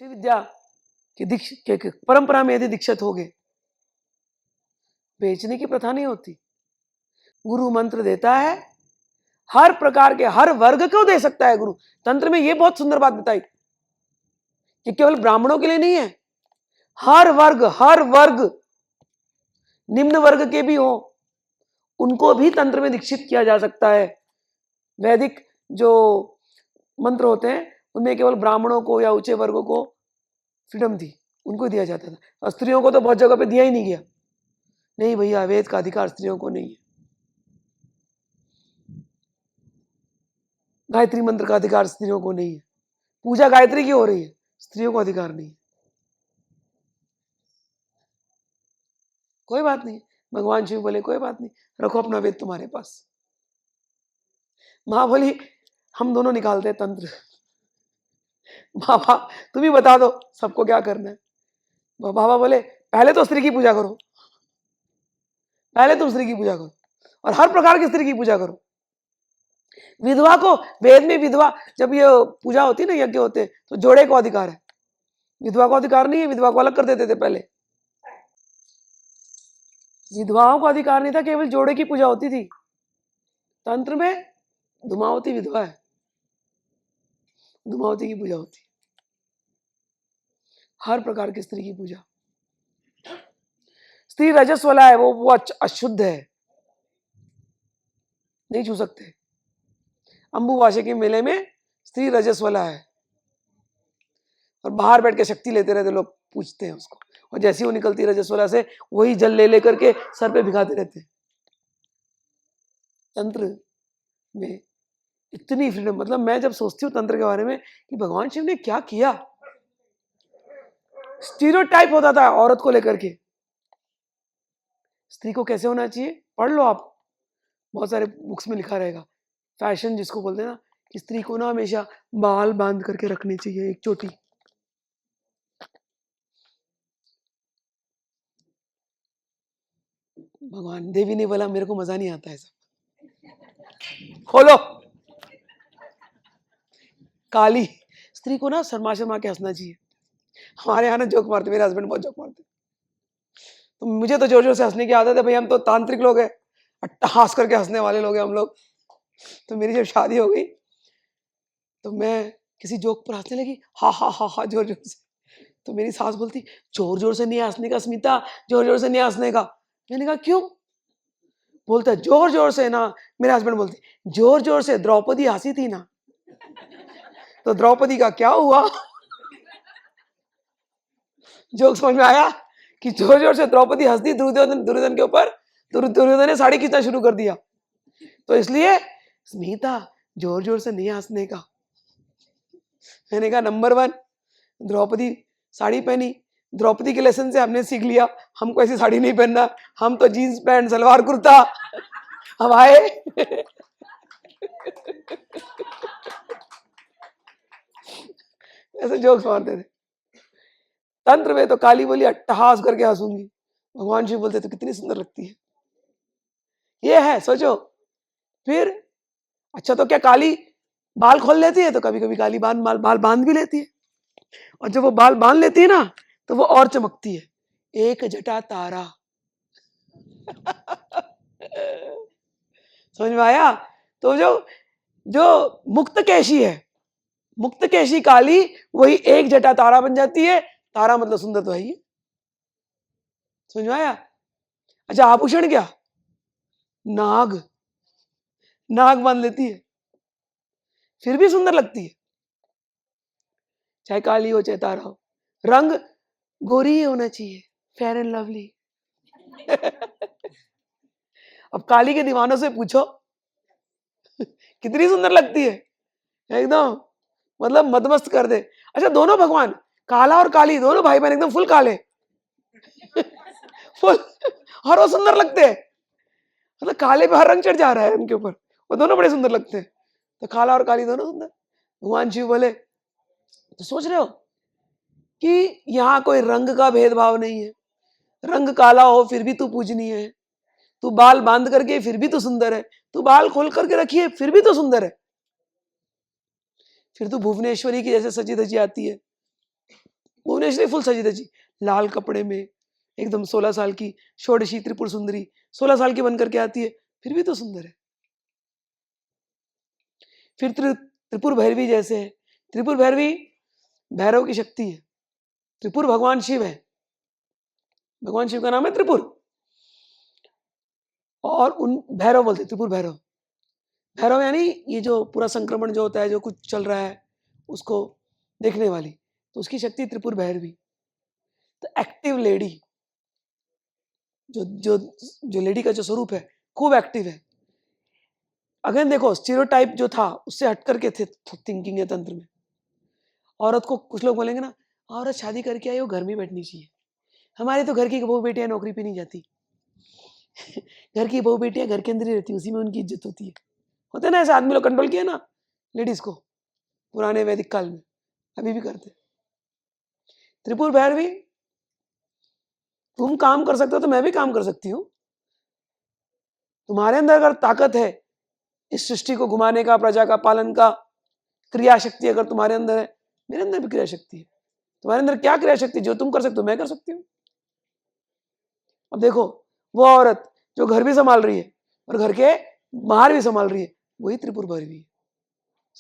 श्री विद्या की परंपरा में यदि दीक्षित हो गए, बेचने की प्रथा नहीं होती। गुरु मंत्र देता है, हर प्रकार के हर वर्ग को दे सकता है गुरु। तंत्र में ये बहुत सुंदर बात बताई कि केवल ब्राह्मणों के लिए नहीं है, हर वर्ग निम्न वर्ग के भी हो, उनको भी तंत्र में दीक्षित किया जा सकता है। वैदिक जो मंत्र होते हैं उनमें केवल ब्राह्मणों को या ऊंचे वर्गों को फ्रीडम थी, उनको दिया जाता था। और स्त्रियों को तो बहुत जगह पे दिया ही नहीं गया। नहीं भैया, वेद का अधिकार स्त्रियों को नहीं है। गायत्री मंत्र का अधिकार स्त्रियों को नहीं है। पूजा गायत्री की हो रही है, स्त्रियों को अधिकार नहीं है। कोई बात नहीं, भगवान शिव बोले कोई बात नहीं, रखो अपना वेद तुम्हारे पास। मां बोली हम दोनों निकालते हैं तंत्र। बाबा तुम ही बता दो सबको क्या करना है। बाबा बोले पहले तो स्त्री की पूजा करो, पहले तुम स्त्री की पूजा करो और हर प्रकार की स्त्री की पूजा करो। विधवा को, वेद में विधवा जब ये पूजा होती है ना, यज्ञ होते तो जोड़े को अधिकार है, विधवा को अधिकार नहीं है। विधवा को अलग कर देते थे पहले, विधवाओं को अधिकार नहीं था, केवल जोड़े की पूजा होती थी। तंत्र में धूमावती विधवा है, धूमावती की पूजा होती, हर प्रकार की स्त्री की पूजा। स्त्री रजस वाला है, वो अशुद्ध है, नहीं छू सकते। अंबुवासे के मेले में स्त्री रजस वाला है और बाहर बैठ के शक्ति लेते रहते, लोग पूछते हैं उसको, और जैसे ही वो निकलती रजस वाला से वही जल ले लेकर के सर पे भिगाते रहते हैं। तंत्र में इतनी फ्रीडम, मतलब मैं जब सोचती हूँ तंत्र के बारे में कि भगवान शिव ने क्या किया। स्टीरियोटाइप होता था औरत को लेकर के, स्त्री को कैसे होना चाहिए पढ़ लो आप, बहुत सारे बुक्स में लिखा रहेगा। फैशन जिसको बोलते हैं ना, कि स्त्री को ना हमेशा बाल बांध करके रखने चाहिए, एक चोटी। भगवान देवी ने बोला मेरे को मजा नहीं आता है सब, खोलो। काली स्त्री को ना शर्मा शर्मा के हंसना चाहिए। हमारे यहाँ ना जोक मारते, मेरे हस्बैंड बहुत जोक मारते, तो मुझे तो जोर जोर से हंसने की आदत है भाई, हम तो तांत्रिक लोग हैं, अट्टहास करके हंसने वाले लोग हैं हम लोग। तो मेरी जब शादी हो गई तो मैं किसी जोक पर हंसने लगी, हा हा हा हा जोर जोर से। तो मेरी सास बोलती जोर जोर से नहीं हंसने का स्मिता, जोर जोर से नहीं हंसने का। मैंने कहा क्यों? बोलता जोर जोर से ना, मेरे हस्बैंड बोलते जोर जोर से द्रौपदी हंसी थी ना, तो द्रौपदी का क्या हुआ? जोक समझ में आया कि जोर जोर से द्रौपदी हंसती दुर्योधन के ऊपर, दुर्योधन ने साड़ी खींचना शुरू कर दिया। तो इसलिए स्मिता जोर जोर से नहीं हंसने का। मैंने कहा नंबर 1, द्रौपदी साड़ी पहनी, द्रौपदी के लेसन से हमने सीख लिया हमको ऐसी साड़ी नहीं पहनना, हम तो जीन्स पैंट सलवार कुर्ता हम आए। ऐसे जोक्स मारते थे। तंत्र में तो काली बोली अट्टहास करके हंसूंगी, भगवान शिव बोलते तो कितनी सुंदर लगती है। ये है, सोचो। फिर अच्छा, तो क्या काली बाल खोल लेती है? तो कभी कभी काली बाल बांध भी लेती है, और जब वो बाल बांध लेती है ना तो वो और चमकती है, एक जटा तारा। समझ में आया? तो जो जो मुक्त केशी है, मुक्त केशी काली, वही एक जटा तारा बन जाती है। तारा मतलब सुंदर तो है ही। समझ में आया? अच्छा, आभूषण क्या? नाग, नाग बांध लेती है, फिर भी सुंदर लगती है, चाहे काली हो चाहे तारा हो। रंग गोरी ही होना चाहिए, फेयर एंड लवली। अब काली के दीवानों से पूछो कितनी सुंदर लगती है, एकदम मतलब मदमस्त कर दे। अच्छा, दोनों भगवान काला और काली दोनों भाई बहन एकदम फुल काले फुल, और वो सुंदर लगते हैं, मतलब काले पे हर रंग चढ़ जा रहा है उनके ऊपर, वो दोनों बड़े सुंदर लगते हैं। तो काला और काली दोनों सुंदर। भगवान शिव बोले, तो सोच रहे हो कि यहाँ कोई रंग का भेदभाव नहीं है, रंग काला हो फिर भी तू पूजनीय है, तू बाल बांध करके फिर भी तो सुंदर है, तू बाल खोल करके रखिए फिर भी तो सुंदर है, फिर तू भुवनेश्वरी की जैसे सजी धजी आती है। भुवनेश्वरी फुल सजी धजी, लाल कपड़े में एकदम 16 साल की षोडशी त्रिपुर सुंदरी 16 साल की बनकर के आती है, फिर भी तो सुंदर है। फिर त्रिपुर भैरवी जैसे है। त्रिपुर भैरवी भैरव की शक्ति है। त्रिपुर भगवान शिव है, भगवान शिव का नाम है त्रिपुर, और उन भैरव बोलते हैं, त्रिपुर भैरव। भैरव यानी ये जो पूरा संक्रमण जो होता है, जो कुछ चल रहा है उसको देखने वाली, तो उसकी शक्ति त्रिपुर भैरवी। तो एक्टिव लेडी, जो जो जो लेडी का जो स्वरूप है खूब एक्टिव है। अगेन देखो, स्टीरियोटाइप जो था उससे हट करके थे थिंकिंग है तंत्र में। औरत को कुछ लोग बोलेंगे ना, औरत शादी करके आई वो घर में बैठनी चाहिए, हमारे तो घर की बहू बेटियां नौकरी पे नहीं जाती घर की बहू बेटियां घर के अंदर ही रहती, उसी में उनकी इज्जत होती है। होते ना ऐसे आदमी लोग, कंट्रोल किया ना लेडीज को पुराने वैदिक काल में, अभी भी करते। त्रिपुर भैरवी, तुम काम कर सकते हो तो मैं भी काम कर सकती हूँ। तुम्हारे अंदर अगर ताकत है इस सृष्टि को घुमाने का, प्रजा का पालन का, क्रिया शक्ति अगर तुम्हारे अंदर है, मेरे अंदर भी क्रिया शक्ति है। तुम्हारे अंदर क्या क्रिया शक्ति, जो तुम कर सकते हो मैं कर सकती हूँ। अब देखो, वो औरत जो घर भी संभाल रही है और घर के बाहर भी संभाल रही है, वही त्रिपुर भैरवी है।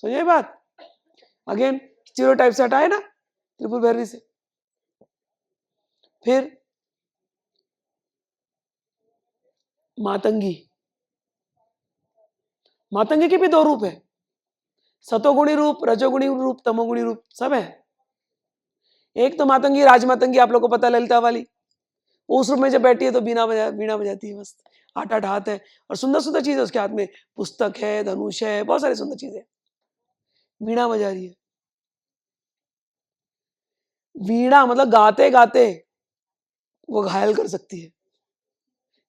समझे बात? अगेन स्टीरियोटाइप से हटाए ना त्रिपुर भैरवी से। फिर मातंगी, मातंगी के भी दो रूप है, सतोगुणी रूप, रजोगुणी रूप, तमोगुणी रूप, सब है। एक तो मातंगी, राजमातंगी, आप लोग को पता, ललिता वाली, उस रूप में जब बैठी है तो बीणा बजाती है, मस्त 8-8 हाथ है और सुंदर सुंदर चीज है उसके हाथ में, पुस्तक है, धनुष है, बहुत सारी सुंदर चीजें, वीणा बजा रही है। वीणा मतलब गाते गाते वो घायल कर सकती है।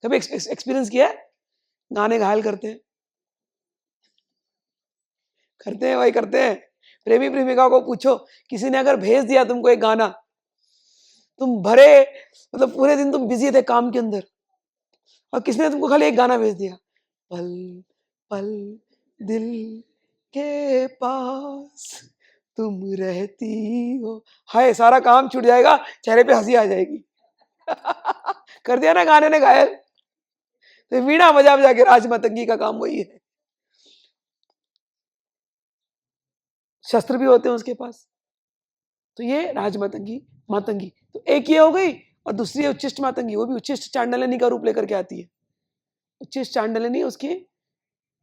कभी एक्सपीरियंस किया है? गाने घायल करते हैं, करते हैं भाई, करते हैं। प्रेमी प्रेमिका को पूछो, किसी ने अगर भेज दिया तुमको एक गाना, तुम भरे मतलब पूरे दिन तुम बिजी थे काम के अंदर, और किसने तुमको खाली एक गाना भेज दिया, पल पल दिल के पास तुम रहती हो, हाय सारा काम छूट जाएगा, चेहरे पे हंसी आ जाएगी कर दिया ना गाने ने घायल। तो वीणा बजा बजा के राजमातंगी का काम वही है। शस्त्र भी होते हैं उसके पास। तो ये राजमातंगी, मातंगी, तो एक ये हो गई, और दूसरी है उच्चिष्ट मातंगी, वो भी उच्चिष्ट चांडालिनी का रूप लेकर के आती है। उच्चिष्ट चांडालिनी उसकी,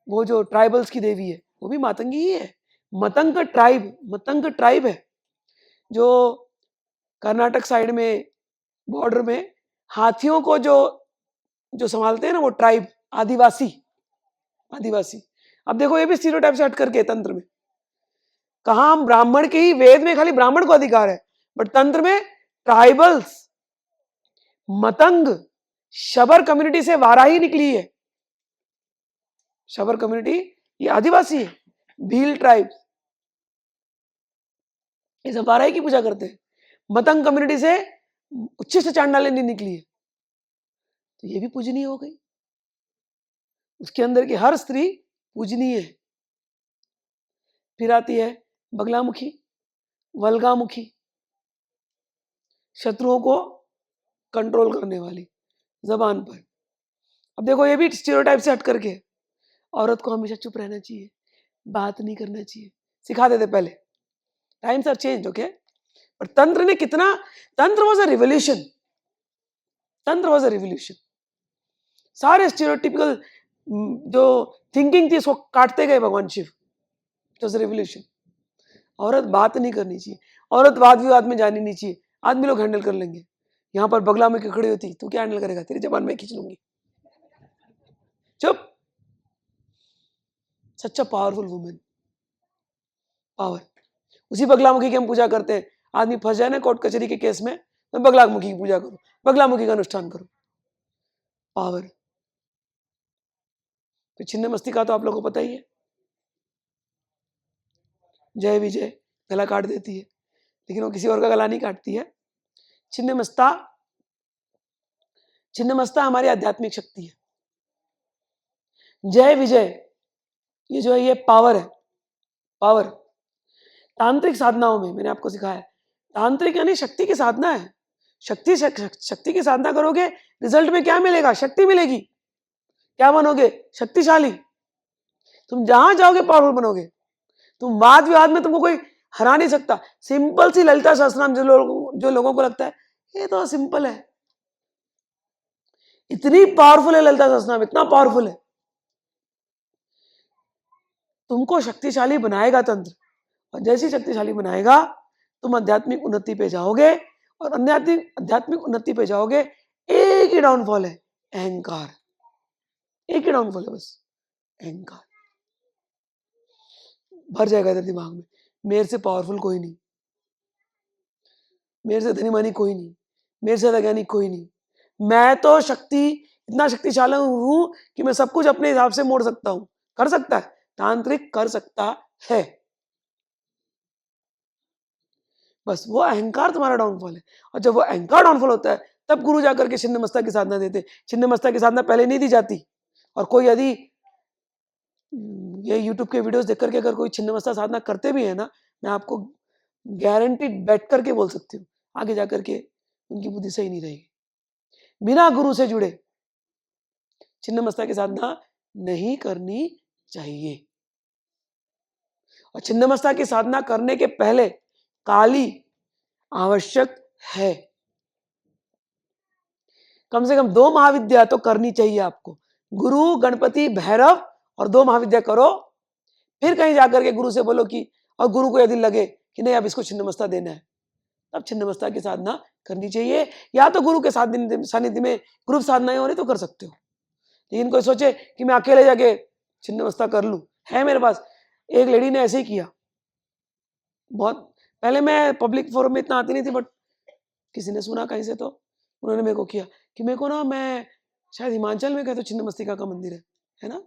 वो जो ट्राइबल्स की देवी है, वो भी मातंगी ही है। मतंग ट्राइब, मतंग ट्राइब है जो कर्नाटक साइड में बॉर्डर में हाथियों को जो जो संभालते हैं ना, वो ट्राइब, आदिवासी, आदिवासी। अब देखो ये भी स्टीरियोटाइप से हट करके तंत्र में, कहा हम ब्राह्मण के ही, वेद में खाली ब्राह्मण को अधिकार है, बट तंत्र में ट्राइबल्स, मतंग, शबर कम्युनिटी से वाराही निकली है। शबर कम्युनिटी ये आदिवासी है, भील ट्राइब, ये सब वाराही की पूजा करते हैं। मतंग कम्युनिटी से उच्चिष्ट चांडालिनी निकली है, तो ये भी पूजनीय हो गई। उसके अंदर की हर स्त्री पूजनीय है। फिर आती है बगलामुखी, वल्गामुखी, शत्रुओं को कंट्रोल करने वाली जबान पर। अब देखो ये भी स्टीरियोटाइप से हट करके, औरत को हमेशा चुप रहना चाहिए, बात नहीं करना चाहिए, सिखा देते पहले। Times are change, okay. पर तंत्र ने कितना, tantra was a revolution, tantra was a revolution. सारे स्टीरियोटिपिकल जो थिंकिंग थी उसको काटते गए भगवान Shiva, it was a revolution. औरत बात नहीं करनी चाहिए, औरत वाद विवाद में जानी नहीं चाहिए, आदमी लोग हैंडल कर लेंगे। यहाँ पर बगला में खड़ी होती, तू क्या हैंडल करेगा, तेरी जबान में खींच लूंगी, चुप। सच्चा पावरफुल वुमेन, पावर। उसी बगलामुखी की हम पूजा करते हैं। आदमी फंस जाए ना कोर्ट कचहरी के केस में, तो बगलामुखी की पूजा करो, बगलामुखी का अनुष्ठान करो, पावर। तो छिन्न मस्तिका तो आप लोगों को पता ही है, जय विजय गला काट देती है, लेकिन वो किसी और का गला नहीं काटती है। छिन्न मस्ता, छिन्न मस्ता हमारी आध्यात्मिक शक्ति है। जय विजय ये जो है ये पावर है, पावर। तांत्रिक साधनाओं में मैंने आपको सिखाया, तांत्रिक यानी शक्ति की साधना है। शक्ति की साधना करोगे, रिजल्ट में क्या मिलेगा? शक्ति मिलेगी। क्या बनोगे? शक्तिशाली। तुम जहां जाओगे पावरफुल बनोगे। तुम वाद विवाद में तुमको कोई हरा नहीं सकता। सिंपल सी ललिता सहस्त्रनाम जो लोगों को लगता है ये तो सिंपल है, इतनी पावरफुल है ललिता सहस्त्रनाम, इतना पावरफुल है, तुमको शक्तिशाली बनाएगा तंत्र। और जैसी शक्तिशाली बनाएगा तुम आध्यात्मिक उन्नति पे जाओगे। और आध्यात्मिक उन्नति पे जाओगे, एक ही डाउनफॉल है, अहंकार। एक ही डाउनफॉल है बस, अहंकार। भर जाएगा इधर दिमाग में, मेरे से पावरफुल कोई नहीं, मेरे से धनी मानी कोई नहीं, मेरे से वैज्ञानिक कोई नहीं, मैं तो इतना शक्तिशाली हूं कि मैं सब कुछ अपने हिसाब से मोड़ सकता हूं। कर सकता है तांत्रिक, कर सकता है, बस वो अहंकार तुम्हारा डाउनफॉल है। और जब वो अहंकार डाउनफॉल होता है तब गुरु जाकर के छिन्न मस्ता की साधना देते। छिन्न मस्ता की साधना पहले नहीं दी जाती। और कोई यदि ये यूट्यूब के वीडियोस देख करके अगर कोई छिन्न मस्ता साधना करते भी है ना, मैं आपको गारंटीड बैठ करके बोल सकती हूँ, आगे जाकर के उनकी बुद्धि सही नहीं रहेगी। बिना गुरु से जुड़े छिन्न मस्ता की साधना नहीं करनी चाहिए। और छिन्न मस्ता की साधना करने के पहले काली आवश्यक है। कम से कम 2 महाविद्या तो करनी चाहिए आपको। गुरु, गणपति, भैरव और 2 महाविद्या करो। फिर कहीं जाकर के गुरु से बोलो कि, और गुरु को यदि लगे कि नहीं अब इसको छिन्नमस्ता देना है, तब छिन्नमस्ता की साधना करनी चाहिए। या तो गुरु के सानिध्य में ग्रुप साधनाएं हो रही तो कर सकते हो। लेकिन कोई सोचे कि मैं अकेले जाके छिन्नमस्ता कर लूं, है मेरे पास एक लेडी ने ऐसे ही किया। बहुत पहले मैं पब्लिक फोरम में इतना आती नहीं थी, बट किसी ने सुना कहीं से तो उन्होंने मेरे को किया कि मेरे को ना, मैं शायद हिमाचल में कहे तो छिन्नमस्तिका का मंदिर है ना,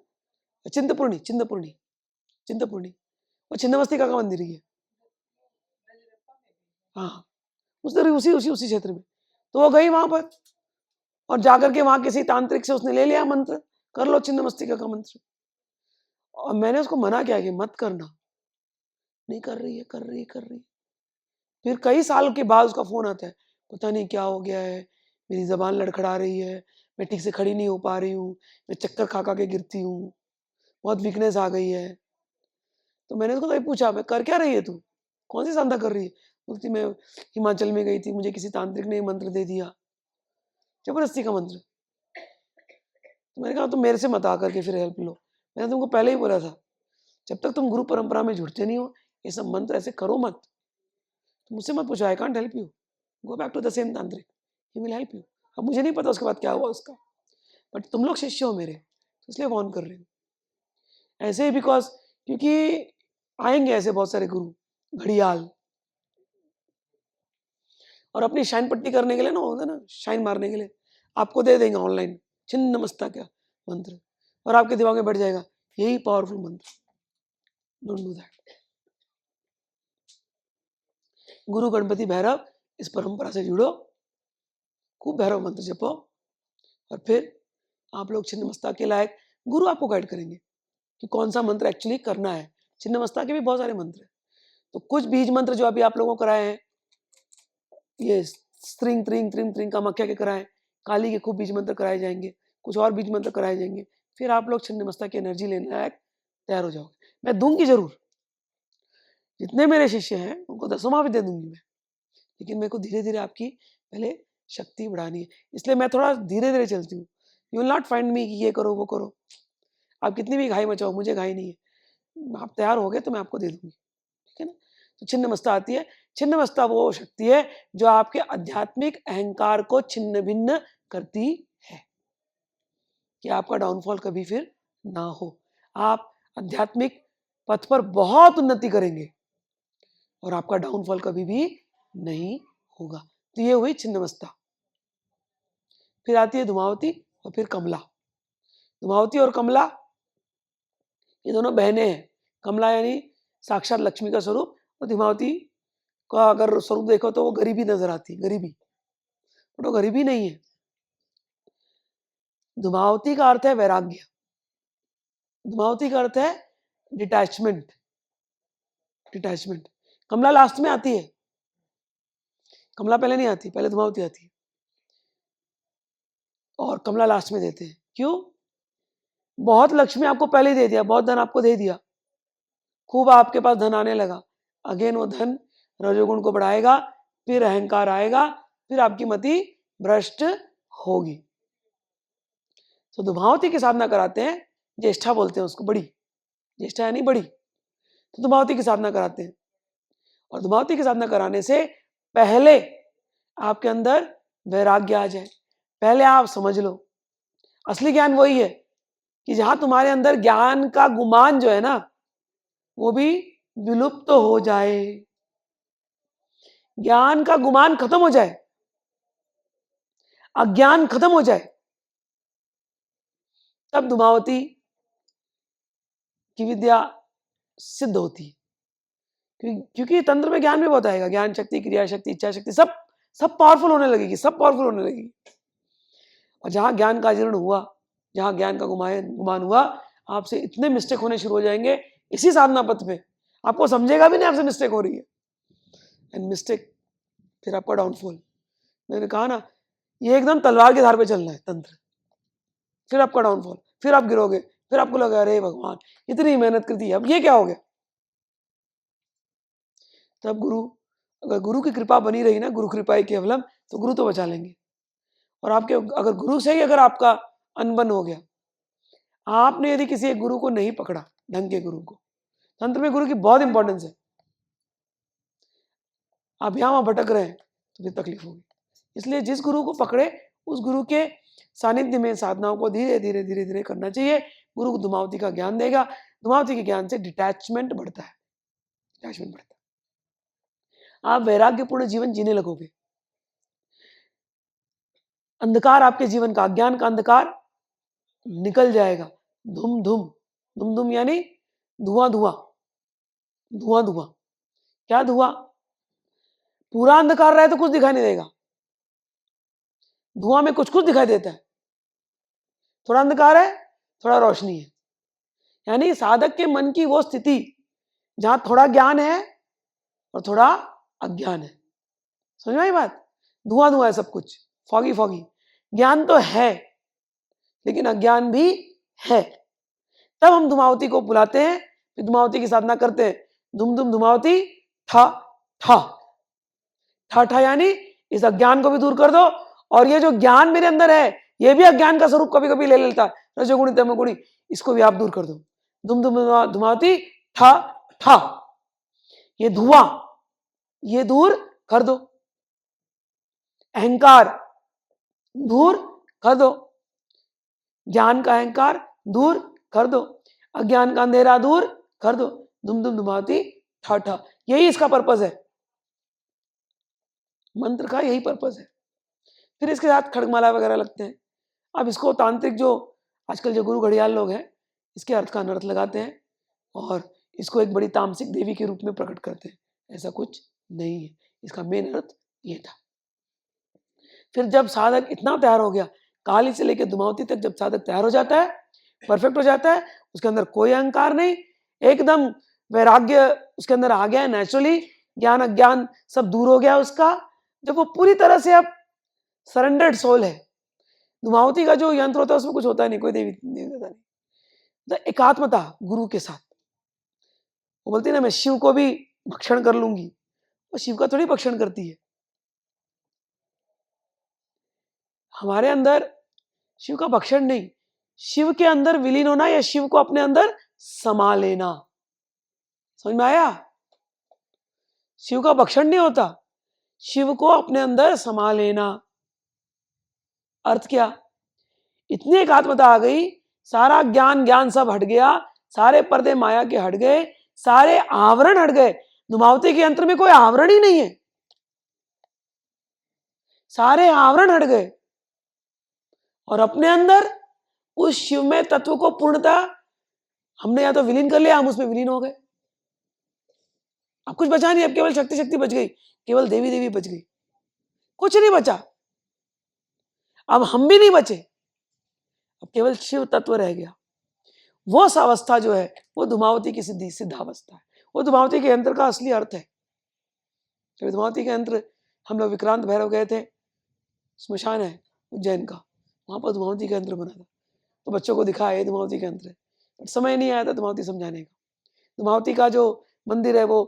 चिंतपूर्णी चिंतपूर्णी चिंतपूर्णी, और छिन्नमस्तिका का मंदिर ही है। हाँ, उसी उसी उसी क्षेत्र में। तो वो गई वहां पर और जाकर के वहां किसी तांत्रिक से उसने ले लिया मंत्र, कर लो छिन्नमस्तिका का मंत्र। और मैंने उसको मना किया कि मत करना, नहीं कर रही है, कर रही है, कर रही है। फिर कई साल के बाद उसका फोन आता है, पता नहीं क्या हो गया है, मेरी जबान लड़खड़ा रही है, मैं ठीक से खड़ी नहीं हो पा रही हूँ, मैं चक्कर खा खा के गिरती हूँ, बहुत वीकनेस आ गई है। तो मैंने उसको पूछा, मैं कर क्या रही है तू, कौन सी साधना कर रही है? बोलती मैं हिमाचल में गई थी, मुझे किसी तांत्रिक ने मंत्र दे दिया, जबरदस्ती का मंत्र। तो मैंने कहा तुम मेरे से मत आकर के फिर हेल्प लो, मैंने तुमको पहले ही बोला था, जब तक तुम गुरु परंपरा में जुड़ते नहीं हो ये सब मंत्र ऐसे करो मत। तुम मुझसे मत पूछो, I can't help you, go back to the same तांत्रिक, ही विल हेल्प यू। अब मुझे नहीं पता उसके बाद क्या हुआ उसका, बट तुम लोग शिष्य हो मेरे, तो इसलिए वॉर्न कर रही हूँ ऐसे ही। बिकॉज क्योंकि आएंगे ऐसे बहुत सारे गुरु घड़ियाल, और अपनी शाइन पट्टी करने के लिए ना, होता है ना शाइन मारने के लिए, आपको दे देंगे ऑनलाइन छिन्न मस्ता क्या मंत्र, और आपके दिमाग में बैठ जाएगा यही पावरफुल मंत्र। Don't do that. गुरु, गणपति, भैरव, इस परंपरा से जुड़ो, खूब भैरव मंत्र जपो, और फिर आप लोग छिन्नमस्ता के लायक, गुरु आपको गाइड करेंगे कि कौन सा मंत्र एक्चुअली करना है। छिन्नमस्ता के भी बहुत सारे मंत्र हैं, तो कुछ बीज मंत्र जो अभी आप लोगों को कराए हैं, ये स्त्रिंग त्रिंग त्रिंग त्रिंग कामाख्या के कराए, काली के खूब बीज मंत्र कराए जाएंगे, कुछ और बीज मंत्र कराए जाएंगे। फिर आप लोग छिन्नमस्ता की एनर्जी लेने लायक तैयार हो जाओगे। मैं दूंगी जरूर, जितने मेरे शिष्य हैं उनको 10 महाविद्या दूंगी मैं, लेकिन मेरे को धीरे धीरे आपकी पहले शक्ति बढ़ानी है, इसलिए मैं थोड़ा धीरे धीरे चलती हूँ। You will not find me कि ये करो वो करो, आप कितनी भी घाई मचाओ, मुझे घाई नहीं है। आप तैयार हो गए तो मैं आपको दे दूंगी, ठीक है ना। तो छिन्नमस्ता आती है। छिन्नमस्ता वो शक्ति है जो आपके आध्यात्मिक अहंकार को छिन्न भिन्न करती है, कि आपका डाउनफॉल कभी फिर ना हो। आप आध्यात्मिक पथ पर बहुत उन्नति करेंगे और आपका डाउनफॉल कभी भी नहीं होगा। तो ये हुई छिन्नमस्ता। फिर आती है धूमावती और फिर कमला। धूमावती और कमला ये दोनों बहनें हैं। कमला यानी साक्षात लक्ष्मी का स्वरूप, और धूमावती का अगर स्वरूप देखो तो वो गरीबी नजर आती है, गरीबी, बट वो गरीबी नहीं है। धूमावती का अर्थ है वैराग्य, धूमावती का अर्थ है डिटैचमेंट, डिटैचमेंट। कमला लास्ट में आती है, कमला पहले नहीं आती, पहले धूमावती आती है और कमला लास्ट में देते हैं। क्यों? बहुत लक्ष्मी आपको पहले ही दे दिया, बहुत धन आपको दे दिया, खूब आपके पास धन आने लगा, अगेन वो धन रजोगुण को बढ़ाएगा, फिर अहंकार आएगा, फिर आपकी मति भ्रष्ट होगी। तो धूमावती की साधना कराते हैं, ज्येष्ठा बोलते हैं उसको, बड़ी ज्येष्ठा यानी बड़ी, तो धूमावती की साधना कराते हैं। और धूमावती की साधना कराने से पहले आपके अंदर वैराग्य आ जाए, पहले आप समझ लो असली ज्ञान वही है कि जहां तुम्हारे अंदर ज्ञान का गुमान जो है ना वो भी विलुप्त हो जाए, ज्ञान का गुमान खत्म हो जाए, अज्ञान खत्म हो जाए, तब धूमावती की विद्या सिद्ध होती है। क्योंकि तंत्र में ज्ञान भी बहुत आएगा, ज्ञान शक्ति, क्रिया शक्ति, इच्छा शक्ति, सब पावरफुल होने लगेगी, सब पावरफुल होने लगेगी। और जहां ज्ञान का जीर्ण हुआ, जहां ज्ञान का गुमान हुआ, आपसे इतने मिस्टेक होने शुरू हो जाएंगे इसी साधना पथ में, आपको समझेगा भी नहीं आपसे मिस्टेक हो रही है। एंड मिस्टेक फिर आपका डाउनफॉल। मैंने कहा ना, ये एकदम तलवार के धार पे चलना है तंत्र, फिर आपका डाउनफॉल, फिर आप गिरोगे, फिर आपको लगा अरे भगवान इतनी मेहनत कर दी, अब ये क्या हो गया। तब गुरु, अगर गुरु की कृपा बनी रही ना, गुरु कृपा केवलम, तो गुरु तो बचा लेंगे। और आपके अगर गुरु से ही अगर आपका अनबन हो गया, आपने यदि किसी एक गुरु को नहीं पकड़ा, ढंग के गुरु को, तंत्र में गुरु की बहुत इंपॉर्टेंस है, आप यहां भटक रहे हैं तो फिर तकलीफ होगी। इसलिए जिस गुरु को पकड़े उस गुरु के सानिध्य में साधनाओं को धीरे धीरे धीरे धीरे करना चाहिए। गुरु धूमावती का ज्ञान देगा, धूमावती के ज्ञान से डिटैचमेंट बढ़ता है, डिटैचमेंट बढ़ता है, आप वैराग्यपूर्ण जीवन जीने लगोगे। अंधकार आपके जीवन का, अज्ञान का अंधकार निकल जाएगा। धुम धुम, धुम धुम यानी धुआं धुआं, धुआं धुआं, क्या धुआं? पूरा अंधकार रहे तो कुछ दिखाई नहीं देगा, धुआं में कुछ कुछ दिखाई देता है, थोड़ा अंधकार है थोड़ा रोशनी है। यानी साधक के मन की वो स्थिति जहां थोड़ा ज्ञान है और थोड़ा अज्ञान है। समझ में आई बात? धुआं धुआं है सब कुछ, फॉगी फॉगी, ज्ञान तो है लेकिन अज्ञान भी है। तब हम धूमावती को बुलाते हैं, फिर धूमावती की साधना करते हैं। धुम धुम धूमावती, ठा ठा, ठा ठा यानी इस अज्ञान को भी दूर कर दो, और ये जो ज्ञान मेरे अंदर है ये भी अज्ञान का स्वरूप कभी कभी ले लेता है, रजोगुणी तमोगुणी, इसको भी आप दूर कर दो। धुम धुम धूमावती, ठा ठा, ये धुआं ये दूर कर दो, अहंकार दूर कर दो, ज्ञान का अहंकार दूर कर दो, अज्ञान का अंधेरा दूर कर दो। धुम धुम धुमावती, ठा ठा, यही इसका पर्पस है, मंत्र का यही पर्पस है। फिर इसके साथ खड़गमाला वगैरह लगते हैं। अब इसको तांत्रिक जो आजकल जो गुरु घड़ियाल लोग हैं इसके अर्थ का अनर्थ लगाते हैं और इसको एक बड़ी तामसिक देवी के रूप में प्रकट करते हैं। ऐसा कुछ नहीं है, इसका मेन अर्थ ये था। फिर जब साधक इतना तैयार हो गया, काली से लेकर धूमावती तक जब साधक तैयार हो जाता है, परफेक्ट हो जाता है, उसके अंदर कोई अहंकार नहीं, एकदम वैराग्य उसके अंदर आ गया है नेचुरली, ज्ञान अज्ञान सब दूर हो गया उसका, जब वो पूरी तरह से अब सरेंडर्ड सोल है। धूमावती का जो यंत्र होता है उसमें कुछ होता नहीं, कोई देवी देवता नहीं, तो एकात्मता गुरु के साथ। वो बोलती है ना मैं शिव को भी भक्षण कर लूंगी, वो शिव का थोड़ी भक्षण करती है। हमारे अंदर शिव का भक्षण नहीं, शिव के अंदर विलीन होना या शिव को अपने अंदर समा लेना। समझ में आया? शिव का भक्षण नहीं होता, शिव को अपने अंदर समा लेना। अर्थ क्या? इतनी एकात्मता आ गई, सारा ज्ञान सब हट गया, सारे पर्दे माया के हट गए, सारे आवरण हट गए। धूमावती के यंत्र में कोई आवरण ही नहीं है, सारे आवरण हट गए और अपने अंदर उस शिवमय तत्व को पूर्णता हमने या तो विलीन कर लिया, हम उसमें विलीन हो गए। अब कुछ बचा नहीं, अब केवल शक्ति शक्ति बच गई, केवल देवी देवी बच गई, कुछ नहीं बचा। अब हम भी नहीं बचे, अब केवल शिव तत्व रह गया। वो अवस्था जो है वो धूमावती की सिद्धावस्था है, वो धूमावती के यंत्र का असली अर्थ है। धूमावती के यंत्र हम लोग विक्रांत भैरव गए थे, स्मशान है उज्जैन का, वहाँ पर धूमावती का यंत्र बना था, तो बच्चों को दिखाया ये धूमावती का यंत्र है, बट समय नहीं आया था धूमावती समझाने का। धूमावती का जो मंदिर है वो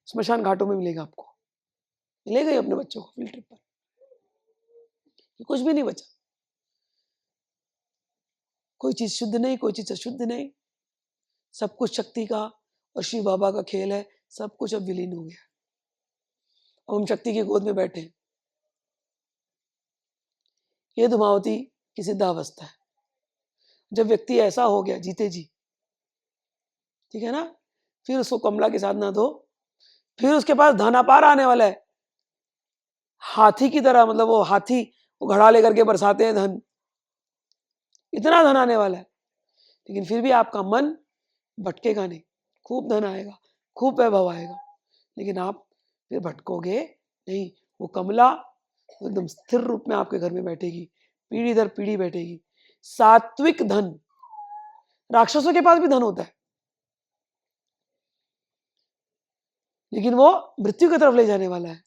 स्मशान घाटों में मिलेगा आपको, मिलेगा ही अपने बच्चों को फील्ड ट्रिप पर, कुछ भी नहीं बचा, कोई चीज शुद्ध नहीं, कोई चीज अशुद्ध नहीं, सब कुछ शक्ति का और शिव बाबा का खेल है, सब कुछ अब विलीन हो गया, अब हम शक्ति की गोद में बैठे हैं। ये धूमावती की सिद्धावस्था है, जब व्यक्ति ऐसा हो गया जीते जी, ठीक है ना, फिर उसको कमला के साथ ना दो, फिर उसके पास धन अपार आने वाला है, हाथी की तरह, मतलब वो हाथी वो घड़ा लेकर के बरसाते हैं धन, इतना धन आने वाला है, लेकिन फिर भी आपका मन भटकेगा नहीं, खूब धन आएगा, खूब वैभव आएगा, लेकिन आप फिर भटकोगे नहीं। वो कमला एकदम स्थिर रूप में आपके घर में बैठेगी, पीढ़ी दर पीढ़ी बैठेगी। सात्विक धन, राक्षसों के पास भी धन होता है, लेकिन वो मृत्यु की तरफ ले जाने वाला है,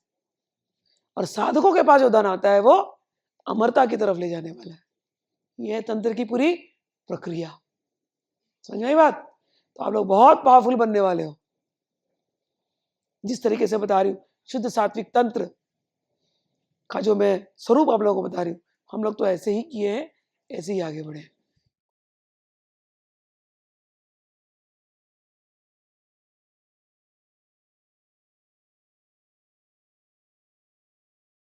और साधकों के पास जो धन आता है वो अमरता की तरफ ले जाने वाला है। यह तंत्र की पूरी प्रक्रिया, समझ में आई बात? तो आप लोग बहुत पावरफुल बनने वाले हो, जिस तरीके से बता रही हूँ, शुद्ध सात्विक तंत्र का जो मैं स्वरूप आप लोगों को बता रही हूँ, हम लोग तो ऐसे ही किए हैं, ऐसे ही आगे बढ़े।